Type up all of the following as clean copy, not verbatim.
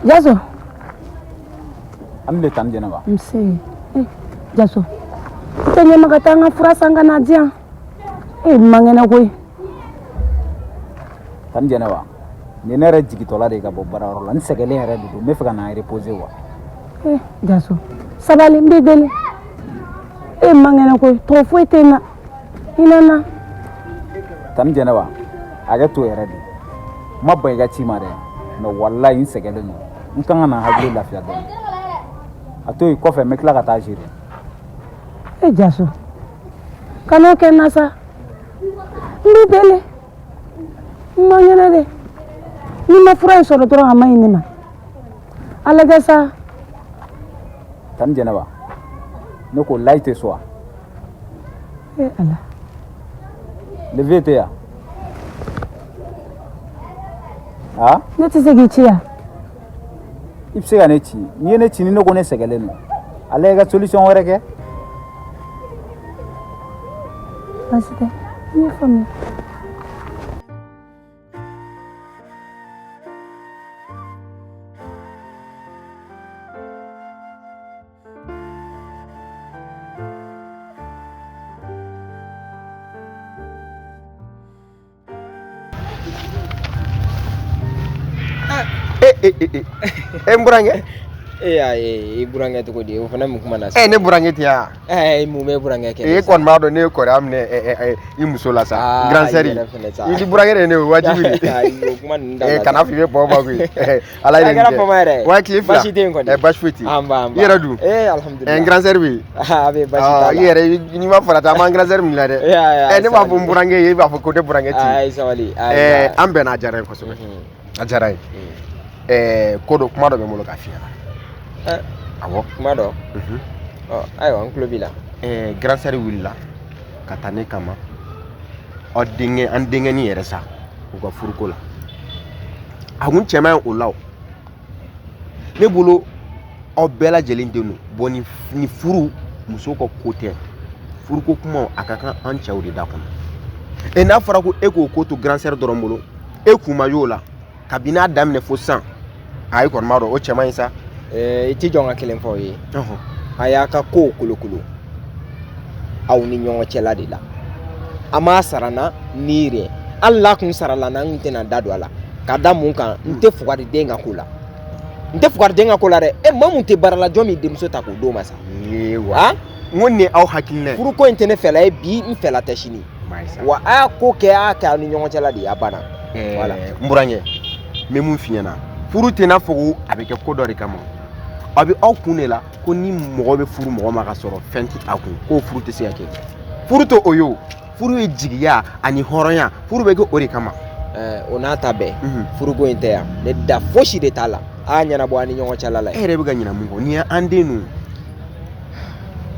Jaso. Amle tan Jenaba. Mse. Jaso. Tanya makatanga frasa ngana dia. Mangena koy. Tan Jenaba. Ni nere jigitola de ka bo bararo la. Ni segele here du me fika na reposer wa. Jaso. Sabali mbidele. Mangena koy. To fuetena. Inana. Tan Jenaba. Aga to here di. Mabba ga ci mare. No wallahi ni segele no. Nkanga na hagre lafiya don. Ato ko fe me kla ka ta jire. Jaso. Kano kenasa. Mbidele. Mangena de. Ni ma fura so do toro amai ni ma. Alaga sa. Tan Jenaba. No ko laite so. Ala. Levete ya. Ah? Ne tise gichia. Ipse ga ne ci. Ni ne ci ni no ko ne segele no. Alega solution wore ke? Asite. Ni fami. Mburange Burange to godi o fana mu kuma na ne burange tiya mu me burange ke kon ma do ne ko ram ne imuso la sa grand série ili burange ne wajibi ne kuma nda kana fi be bo ba ku ala ile wa cliff la bashfiti yera du alhamdulillah grand série be bashita yera ni ma fara ta man grand série mi la de ne ba bu burange ye ba ko de burange ti sawali ambe na jare ko so ajara kodo kuma do be mo lo ka fiya awo kuma do ayo an klobila grand série willa katane kama o dinge an dinge ni yere sa o ga furuko la agun chema o law ne bolo o bela jelin denu boni ni furu muso ko kote furuko kuma akaka an chawde da kono na fara ko eko ko to grand série dorombolo kuma yola kabina damne fo 100 ay kon maro o chema isa iti jonga kelen fo yi ayaka ko kulukulu aw ni nyongo chela de la ama sarana nire alla kun sarala na ntena dadu ala kada mun kan nte fugari denga kula re mamu te barala jomi demso ta ko do masa yewa ngone aw hakille furu ko ntene fela bi mfela tashini wa a ko ke aka ni nyongo chela de abana voilà mburange memu finyana furu tena fogu abeke kodori kama abi aw kunela ko ni mogo be furu mogo ma ka soro fenti akun ko furu te se yake furu to oyo furu e jigiya ani horonya furu be ko ori kama onata be furu go intea ne da foshi de tala anya na bwani nyongo chalala ere be ganyina mungo ni andenu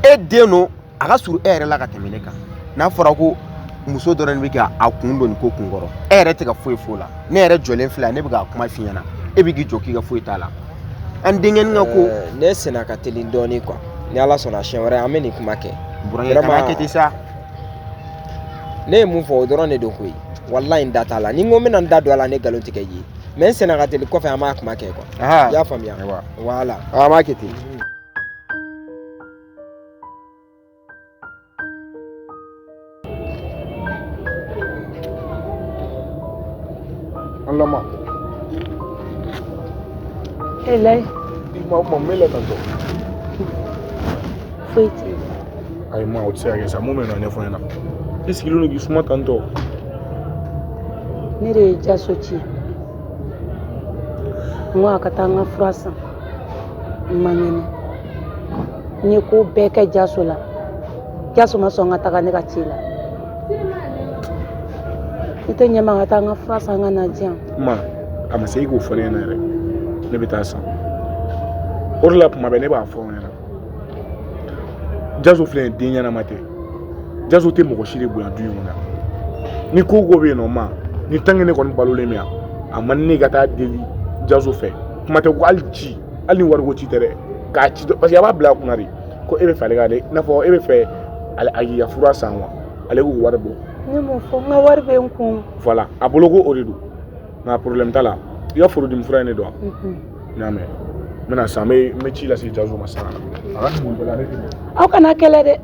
e deno aga suru ere la ka temeleka na fora ko muso doran be ga akun do ni ko kungoro ere te ga foi fola ne ere jolen fla ne be ga kuma finyana e bi gi joki ga foi tala andingen nga ko ne sena ka telin doni quoi ni ala sona shenwere ameni kuma ke buranga kama kete sa ne mu fo doron ne do koy wallahi ndata la ni ngome nan dadu ala ne galon tike yi men sena ka telin ko fa ama kuma ke quoi ya famia wala ama kete allama Elai. Ma mele tanto. Fuiti. Ay ma otse age sa mo me no nyefo na. Isi lo gi suma tanto. Nere jaso ci. Mwa katanga frasa. Mangene. Ni ko beke jaso la. Jaso ma songa taka ne ka tila. Ite nyama katanga frasa ngana jam. Ma ama sei go fone na re. Ne bitasa. Orla ma be ne ba fo na. Jaso flen dinya na mate. Jaso te mo ko shire bu adu yuna. Ni ko go be no ma. Ni tangene kon balole mia. Amanni gata deli jaso fe. Kuma te ko alji. Ali wargo ci tere. Ka ci parce que aba bla ko ngari. Ko ebe fale ga de na fo ebe fe al agi ya fura sanwa. Ale ko warbo. Ni mo fo nga warbe nkum. Voilà, abologo oredu. Na problème tala. I ka foro dimi fura ye ne dɔn n y'a mɛn n bɛna san n bɛ ci lase jazo ma sisan a ka nin bɛɛ la ne tɛ aw kana kɛlɛ dɛ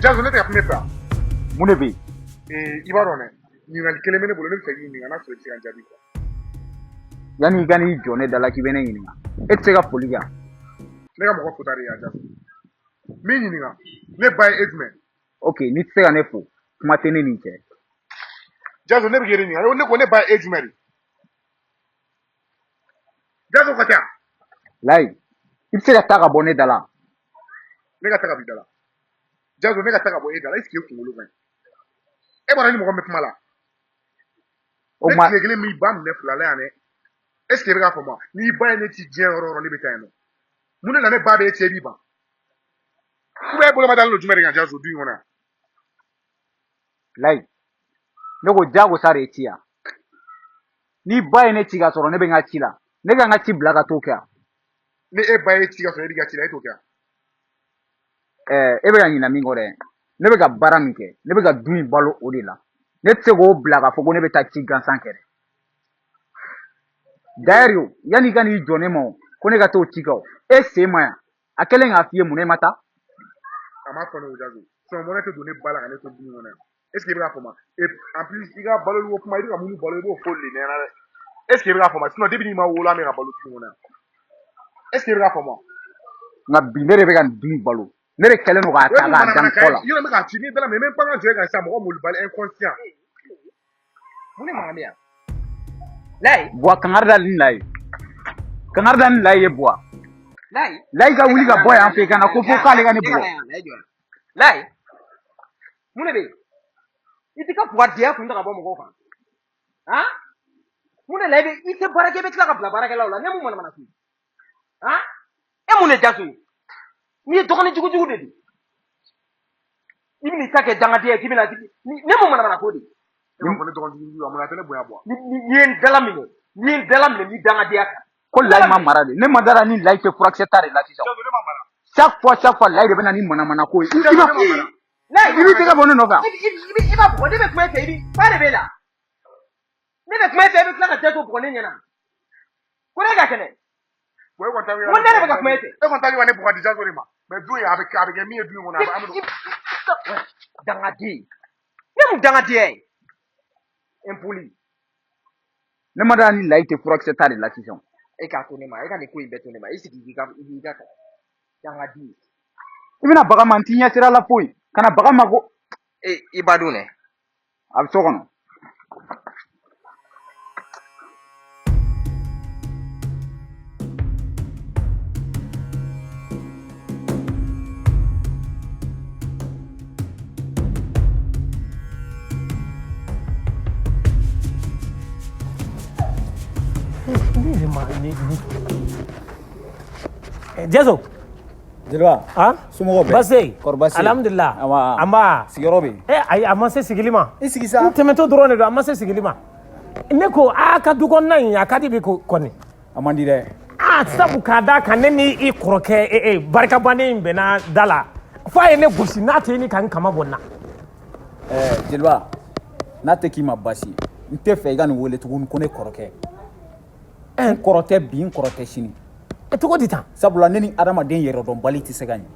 jazo ne tɛ ka kuma e fɛ mun de bɛ yen i b'a dɔn dɛ ɲininkali kelen bɛ ne bolo ne bɛ fɛ k'i ɲininka n'a sɔrɔ i bɛ se ka n jaabi yanni i ka n'i jɔ ne da la k'i bɛ ne ɲininka e tɛ se ka foli kɛ ne ka mɔgɔ fota de y'a jazo min ɲininka ne ba ye e jumɛn ok n'i tɛ se ka ne fo kuma tɛ ne ni cɛ jazo ne bɛ k'e de ɲininka ne ko ne ba ye e jumɛn de jazo ka taa layi i bɛ se ka taa ka bɔ ne da la ne ka taa ka b'i da la jazo ne ka taa ka bɔ e da la est ce que e kunkolo ka ɲi e bɔra ni mɔgɔ min kuma la o ne ma tile kelen min ba minɛ fila la yan dɛ est ce que e bɛ k'a fɔ ma n'i ba ye ne ci diɲɛ yɔrɔ o yɔrɔ ne bɛ taa yen nɔ mun de la ne ba bɛ e cɛ b'i ban ou bien e bolo ma dalen don jumɛn de kan jazo du in kɔnɔ yan layi ne ko jagosa de ye ci yan n'i ba ye ne ci ka sɔrɔ ne bɛ n ka ci la ne ka n ka ci bila ka t'o kɛ yan ni e ba ye ci ka sɔrɔ e b'i ka ci la e t'o kɛ yan e bɛ ka ɲinɛ min kɔ dɛ ne bɛ ka baara min kɛ ne bɛ ka du in balo o de la ne tɛ se k'o bila k'a fɔ ko ne bɛ taa ci gansan kɛ dɛ d'ailleurs yanni i ka n'i jɔ ne ma o ko ne ka t'o ci kɛ o e sen ma yan a kɛlen k'a f'i ye mun ne ma taa a m'a fɔ ne o jazo sinon mɔnɛ tɛ don ne ba la ka ne to du in kɔnɔ yan est ce que e bɛ k'a fɔ ma et en plus i ka balo ko kuma i bɛ ka minnu balo i b'o fɔ le ɲɛna dɛ est ce que e bɛ k'a fɔ ma sinon depuis n'i ma wolo an bɛ ka balo du in kɔnɔ yan est ce que e bɛ k'a fɔ ma nka bi ne de bɛ ka nin du in balo ne de kɛlen don k'a ta k'a dan kɔ la yɔrɔ bɛ k'a ci ni dala mais même pas ka jɔ e kan sisan mɔgɔ moli bali inconscient mun ne maga yan layi buwa kangari da ni layi kangari da ni layi ye buwa layi ka wuli ka bɔ yan fɛ ka na ko fo k'ale ka ne bugɔ layi mun de bɛ yen i tɛ ka puwadiya kun ta ka bɔ mɔgɔw kan han mun de la i tɛ baara kɛ i bɛ tila ka bila baarakɛlaw la ne mun manamana f'i ye han e mun de jaso ye n'i ye dɔgɔnin jugujugu de don i bɛn'i ta kɛ dangadenya ye k'i bɛna ne mun manamana ko de e ma fɔ ne dɔgɔnin jugu a mun na tɛ ne bonya bɔ n'i ye n dala minɛ n'i dangadenya kan ko layi ma mara de ne ma dara ni layi tɛ furakisɛ ta de la sisan chaque fois layi de bɛ na ni manamana ko ye i bɛ tɛgɛ bɔ ne nɔfɛ i b'a bugɔ ne bɛ kuma e fɛ ba de b'e la ne bɛ kuma e fɛ i bɛ tila ka jaso bugɔ ne ɲɛna ko ne ka kɛnɛ ko ne de bɛ ka kuma e fɛ e kɔni t'a ne bugɔ di jaso de ma mais du in a bɛ kɛ min ye du in kɔnɔ dangaden ne mun dangadenya ye impoli ne ma dara ni layi tɛ furakisɛ ta de la sisan e k'a to ne ma e ka nin ko in bɛɛ to ne ma i sigi i ka kalan dangaden i bɛna baga ma n t'i ɲɛ sira la foyi ka na baga ma ko i ba dun dɛ a bɛ so kɔnɔ Jaso jeliba somɔgɔw bɛɛ base kɔrɔ basi alhamdulillah an b'a sigiyɔrɔ bɛ yen ayi a ma se sigili ma i sigi sa n tɛmɛtɔ dɔrɔn de don a ma se sigili ma ne ko ka du kɔnɔna in a ka di bi kɔni a man di dɛ sabu k'a da kan ne ni i kɔrɔkɛ barikabannen in bɛnna da la fo a ye ne gosi n'a tɛ ni ka n kama bɔ n na jeliba n'a tɛ k'i ma basi n tɛ fɛ i ka nin wele tuguni ko ne kɔrɔkɛ n kɔrɔ tɛ bi n kɔrɔ tɛ sini cogo di tan sabula ne ni adamaden yɛrɛdɔnbali tɛ se ka ɲɛ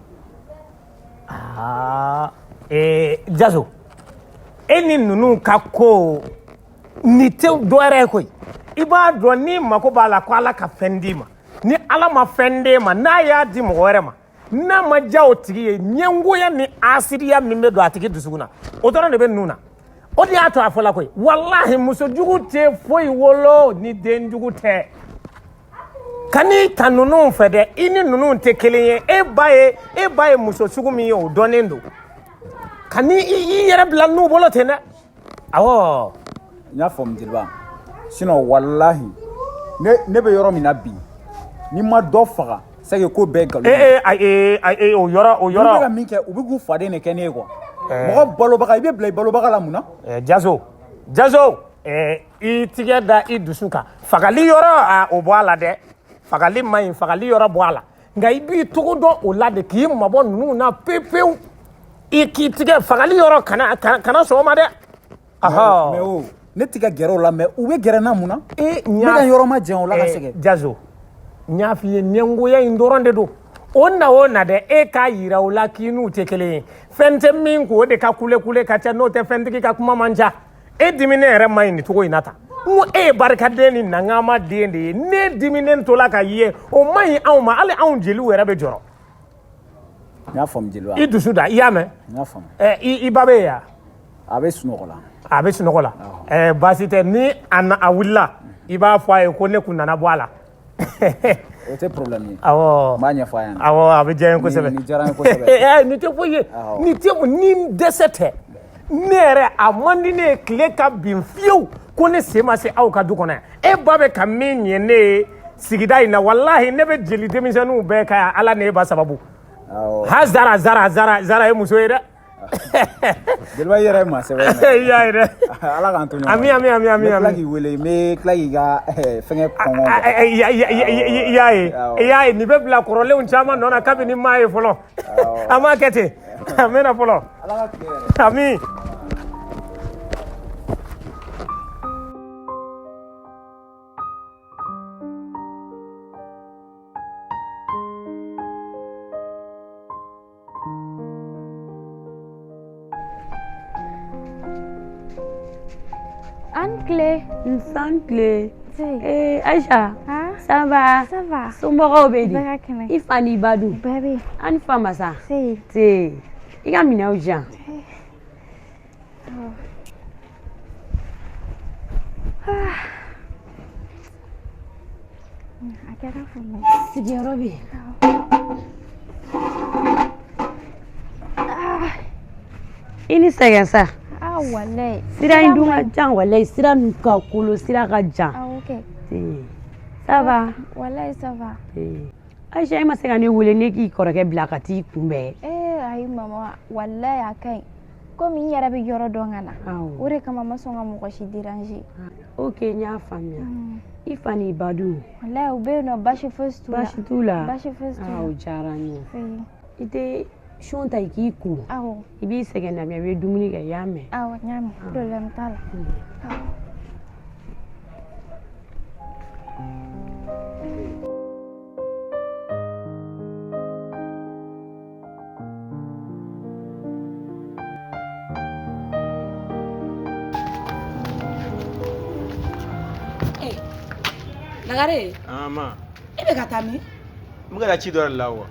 Jaso e ni ninnu ka ko ni tɛ dɔwɛrɛ ye koyi i b'a dɔn ni mako b'a la ko ala ka fɛn d'i ma ni ala ma fɛn d'e ma n'a y'a di mɔgɔ wɛrɛ ma n'a ma diya o tigi ye ɲɛngoya ni asiriya min bɛ don a tigi dusukun na o dɔrɔn de bɛ ninnu na o de y'a to a fɔla koyi walahi muso jugu tɛ foyi wolo ni den jugu tɛ ka n'i ta ninnu fɛ dɛ i ni ninnu tɛ kelen ye e ba ye muso sugu min ye o dɔnnen don ka ni i yɛrɛ bila n'u bolo ten dɛ awɔ n y'a faamu jeliba sinon walahi ne bɛ yɔrɔ min na bi n'i ma dɔ faga c'est que ko bɛɛ nkalon o yɔrɔ n'u bɛ ka min kɛ u bɛ k'u faden de kɛ ne ye quoi mɔgɔ balobaga i bɛ bila i balobaga la mun na Jaso i tigɛ da i dusu kan fagali yɔrɔ o bɔ a la dɛ fagali man ɲi fagali yɔrɔ bɔ a la nka i b'i togo dɔn o la de k'i mabɔ ninnu na pewu i k'i tigɛ fagali yɔrɔ kana sɔn o ma dɛ mais o ne tɛ ka gɛrɛ o la mais u bɛ gɛrɛ na mun na ne ka yɔrɔ ma jɛn o la ka sɛgɛn Jazo n y'a f'i ye ɲɛngoya in dɔrɔn de don o na dɛ e k'a yira o la k'i n'u tɛ kelen ye fɛn tɛ min k'o de ka kule ka ca n'o tɛ fɛntigi ka kuma man ca e diminen yɛrɛ ma ɲi nin cogo in na tan n ko e ye barikaden ni nangama den de ye ne diminen tola ka ye o ma ɲi anw ma hali anw jeliw yɛrɛ bɛ jɔrɔ n y'a faamu jeliba i dusu da i y'a mɛn n y'a faamu i ba bɛ yen yan a bɛ sunɔgɔ la a bɛ sunɔgɔ la baasi tɛ ni a wulila i b'a fɔ a ye ko ne kun nana bɔ a la o tɛ problème ye awɔ n b'a ɲɛfɔ a ɲɛna awɔ a bɛ diya n ye kosɛbɛ nin diyara n ye kosɛbɛ nin tɛ foyi ye ni dɛsɛ tɛ ne yɛrɛ a man di ne ye tile ka bin fiyewu ko ne sen ma se aw ka du kɔnɔ yan e ba bɛ ka min ɲɛ ne ye sigida in na walahi ne bɛ jeli denmisɛnninw bɛɛ ka yan ala ne ba sababu ha zara ye muso ye dɛ jeliba i yɛrɛ ye maa sɛbɛn i y'a ye dɛ ala k'an to ɲɔgɔn ami n bɛ tila k'i wele n bɛ tila k'i ka fɛngɛ kɔngɔ i y'a ye nin bɛ bila kɔrɔlenw caman nɔ na kabini maa ye fɔlɔ a m'a kɛ ten a mɛnna fɔlɔ ami Anne-Clé. Anne-Clé. Aïcha. Ça va? Ça va. Somɔgɔw bɛ di? Bɛɛ ka kɛnɛ. I fa n'i ba dun? Bɛɛ bɛ yen. An ni fa ma sa? Se. I ka minɛnw jan. A kɛra faamu. Sigiyɔrɔ bɛ yen. I ni sɛgɛn sa? Walayi. Sira in dun ka jan walayi sira ninnu ka kolo sira ka jan. Ok. Ça va? Walayi ça va. Aïcha e ma se ka ne wele ne k'i kɔrɔkɛ bila ka t'i kunbɛn. Ayi mama walayi a ka ɲi. Komi n yɛrɛ bɛ yɔrɔ dɔn ka na. O de kama n ma sɔn ka mɔgɔ si déranger. Ok n y'a faamuya. I fa n'i ba dun? Walayi u bɛ yen nɔ baasi fosi t'u la. Baasi t'u la? Baasi fosi t'u la. O diyara n ye. I tɛ son ta i k'i ko. Awɔ. I b'i sɛgɛn na mais i bɛ dumuni kɛ i y'a mɛn. Awɔ n y'a mɛn problème t'a la. Lagare. Ma. E bɛ ka taa min? N bɛ ka taa ci dɔ de la wa.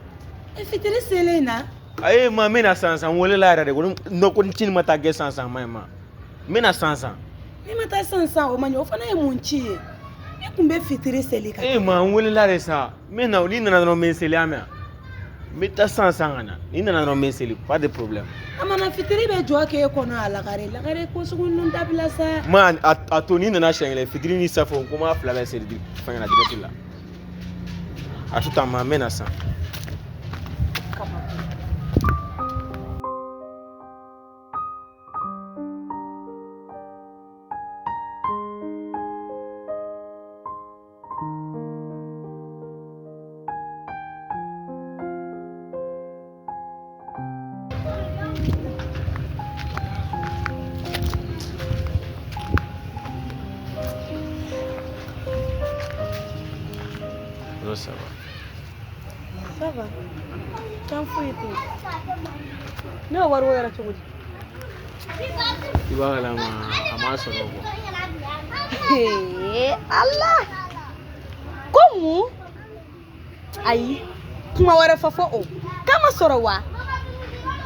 Fitiri selen na. Ayi ma n bɛna san san wele la yɛrɛ de ko n ci ma taa kɛ san san ma ye ma. N bɛna san san. N'i ma taa san san o ma ɲɛ o fana ye mun ci ye? I kun bɛ fitiri seli ka. Ma n welela de sa. N bɛna n'i nana dɔrɔn n bɛ n seli a mɛn. N bɛ taa san san ka na. N'i nana dɔrɔn n bɛ n seli pas de problème. A mana fitiri bɛ jɔ k'e kɔnɔ a lagare ko sugu ninnu dabila sa. Ma a to n'i nana siɲɛ kelen fitiri ni safo ko n b'a fila bɛɛ seli fɛngɛ na direct la. A to tan ma n bɛna san. Ça va. Ça va. T'en fouilles tout. Ne wari wo yɛrɛ cogo di? I b'a kalama a m'a sɔrɔ bɔ. Allah! Ko mun? Ayi, kuma wɛrɛ fɔ o. K'a ma sɔrɔ wa?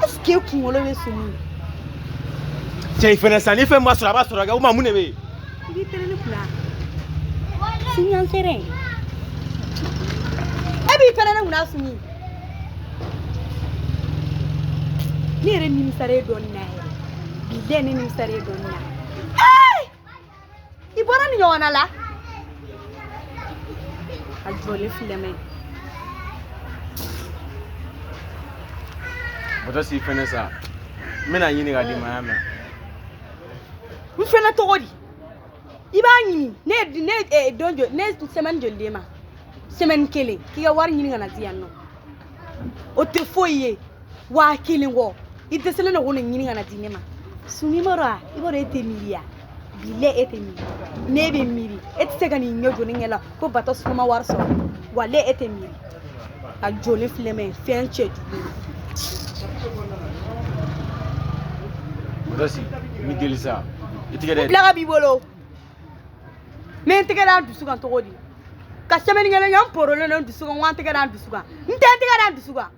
Est-ce que kunkolo bɛ sumi? Cɛ i fɛnɛ sa ni fɛn ma sɔrɔ a b'a sɔrɔ kɛ o ma mun de bɛ yen? I b'i pere ni kunna. Siɲɛ e b'i pere ni kunna sumi. Ne yɛrɛ nimisara e dɔɔnin na yɛrɛ. Bilayi ne nimisara e dɔɔnin na. I bɔra nin ɲɔgɔnna la? A jɔlen filɛ mɛ. Bɔtɔ si fɛnɛ sa n bɛna ɲini ka d'i ma y'a mɛn. N fɛnɛ tɔgɔ di? I b'a ɲini ne don jɔ ne semaine joli de ma semaine kelen k'i ka wari ɲini ka na di yan nɔ o tɛ foyi ye 1000 kɔ I dɛsɛlen don ko nin ɲini ka na di ne ma suni ma dɔn I b'a dɔn e tɛ miiri ya bilahi e tɛ miiri ne bɛ miiri e tɛ se ka nin ɲɛ jɔ ne ɲɛ la ko bato suma wari sɔrɔ walahi e tɛ miiri a jɔlen filɛ mɛ fɛn cɛ jugu Rosi, mi deli sa. I tigɛ dɛ. Bila ka b'i bolo mais n tɛgɛ da n dusu kan cogo di ka semaine kelen kɛ n porolen don n dusu kan wa n tɛgɛ da n dusu kan n tɛ n tɛgɛ da n dusu kan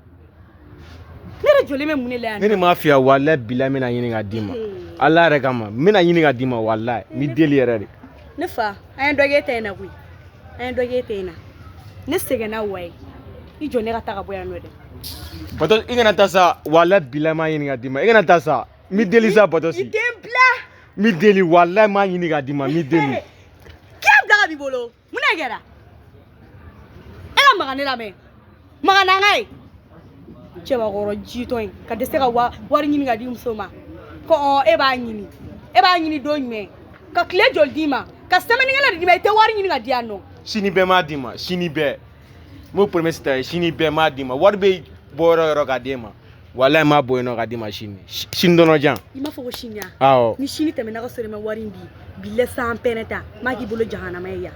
ne de jɔlen bɛ mun de la yan Ne ni m'a f'i ye walahi bilahi n bɛna ɲini ka d'i ma. Ala yɛrɛ kama n bɛna ɲini ka d'i ma walahi mi deli yɛrɛ de. ne fa an ye dɔ kɛ e ta in na koyi an ye dɔ kɛ e ta in na ne sɛgɛnna wa ye I jɔ ne ka taa ka bɔ yan nɔ dɛ Bato I kana taa sa walahi bilahi n m'a ɲini ka d'i ma. I kana taa sa. Mi deli sa Bato si. I tɛ n bila Mi deli walahi n m'a ɲini ka d'i ma mi deli. k'e bila ka b'i bolo mun de kɛra e ka maga ne lamɛn maga na n ka ye cɛbakɔrɔ jitɔ in ka dɛsɛ ka wari ɲini ka di muso ma ko e b'a ɲini don jumɛn ka tile joli d'i ma ka semaine kelen de d'i ma I tɛ wari ɲini ka di yan nɔ Sini bɛɛ m'a d'i ma sini bɛɛ. Mo promesse ta ye sini bɛɛ m'a d'i ma. Wari bɛ bɔ yɔrɔ o yɔrɔ ka d'e ma. Walahi n m'a bɔ yen nɔ ka d'i ma sini. Sini dɔnɔ jan. I m'a fɔ ko sini ya Awɔ. ni sini tɛmɛna ka sɔrɔ I ma wari in bi bilahi san pɛnɛ ta n b'a k'i bolo jahanama ye yan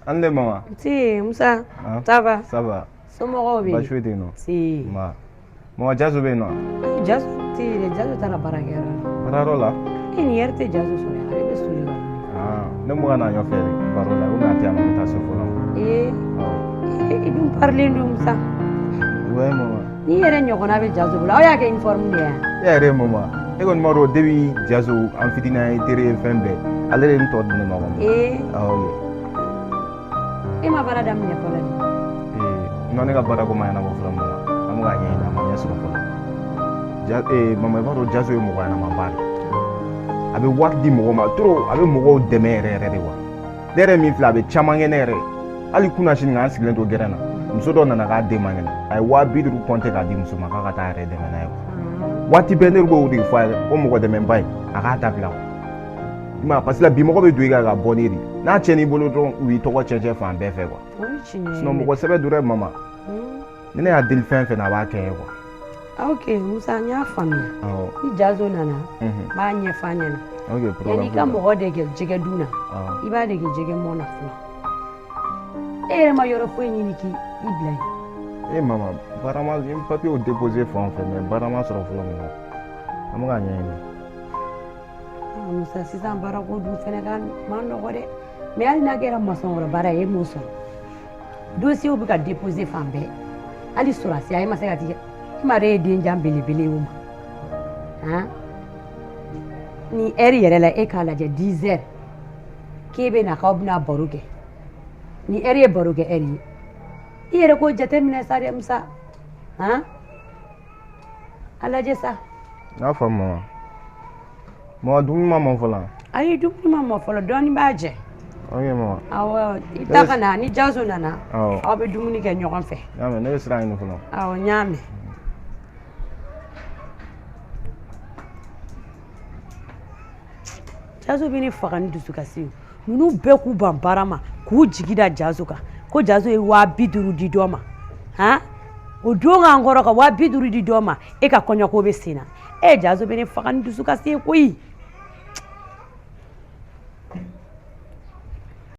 Ande mama. Si, Musa. Ça va? Ça va. Somɔgɔw bɛ? Baasi foyi tɛ yen nɔ. Si. Ma. Mama Jaso bɛ yen nɔ. Jaso tɛ yen dɛ, Jaso taara baarakɛyɔrɔ la. Baarayɔrɔ la? Nin yɛrɛ tɛ Jaso sɔrɔ yan, ale bɛ soli ka wuli. Ne mɔgɔ n'a ɲɔfɛ de baro la, ou bien a tɛ yan nɔ, n bɛ taa so fɔlɔ. I dun parilen don Musa. Ouais mama. N'i yɛrɛ ɲɔgɔnna bɛ Jaso bolo, aw y'a kɛ uniforme de ye yan. E yɛrɛ mama. E kɔni b'a dɔn depuis Jaso an fitinin ye teri ye fɛn bɛɛ, ale de ye n tɔ di ne ma kɔni. Awɔ. E ma baara daminɛ fɔlɔ de? Non ne ka baara ko ma ɲɛnabɔ fɔlɔ mama. An bɛ ka ɲɛɲini a ma ɲɛ sɔrɔ fɔlɔ. Mama i b'a dɔn Jaso ye mɔgɔ ɲɛnamaba de. A bɛ wari di mɔgɔ ma trop, a bɛ mɔgɔw dɛmɛ yɛrɛ yɛrɛ de wa. Ne yɛrɛ min filɛ a bɛ caman kɛ ne yɛrɛ ye. Hali kunna sini an sigilen to gɛrɛn na. Muso dɔ nana k'a den man kɛnɛ. A ye 50,000 compter k'a di muso ma k'a ka taa a yɛrɛ dɛmɛ n'a ye. Waati bɛɛ ne b'o de fɔ a ye o mɔgɔ dɛmɛba in a k'a dabila. I m'a ye parce que bi mɔgɔ bɛ don i kan ka bɔ ne de. N'a tiɲɛn'i bolo dɔrɔn u b'i tɔgɔ cɛncɛn fan bɛɛ fɛ quoi. Sinon mɔgɔ sɛbɛ don dɛ mama. Ni ne y'a deli fɛn fɛn na a b'a kɛ ye quoi. Ok Musa n y'a faamuya. Ni Jaso nana n b'a ɲɛfɔ a ɲɛna. Ok problème. Yanni i ka mɔgɔ dege jɛgɛ dun na i b'a dege jɛgɛ mɔn na fɔlɔ. E yɛrɛ ma yɔrɔ foyi ɲini k'i bila yen. Mama baara ma n papier déposé fan o fɛn mais baara ma sɔrɔ fɔlɔ mama. An bɛ ka ɲɛɲini. Musa sisan baarako dun fɛnɛ ka ma nɔgɔ dɛ mais hali n'a kɛra masɔnkɔrɔ baara ye e m'o sɔrɔ dossier bɛ ka déposer fan bɛɛ hali sɔrɔsiya e ma se ka tigɛ e ma e ye den jan belebele ye o ma ni heure yɛrɛ la e k'a lajɛ 10 heures k'e bɛ na k'aw bɛna baro kɛ ni heure ye baro kɛ heure ye i yɛrɛ k'o jateminɛ sa dɛ Musa a lajɛ sa. N y'a faamu mama. Mama dumuni ma mɔ fɔlɔ. Ayi dumuni ma mɔ fɔlɔ dɔɔni b'a jɛ. Ok mama. Awɔ i ta ka na ni Jaso nana aw bɛ dumuni kɛ ɲɔgɔn fɛ. N y'a mɛn ne bɛ sira ɲini fɔlɔ. Awɔ n y'a mɛn. Jaso bɛ ne faga ni dusukasi ye ninnu bɛɛ k'u ban baara ma k'u jigi da Jaso kan ko Jaso ye 50,000 di dɔ ma o don k'an kɔrɔ ka 50,000 di dɔ ma e ka kɔɲɔko bɛ sen na Jaso bɛ ne faga ni dusukasi ye koyi.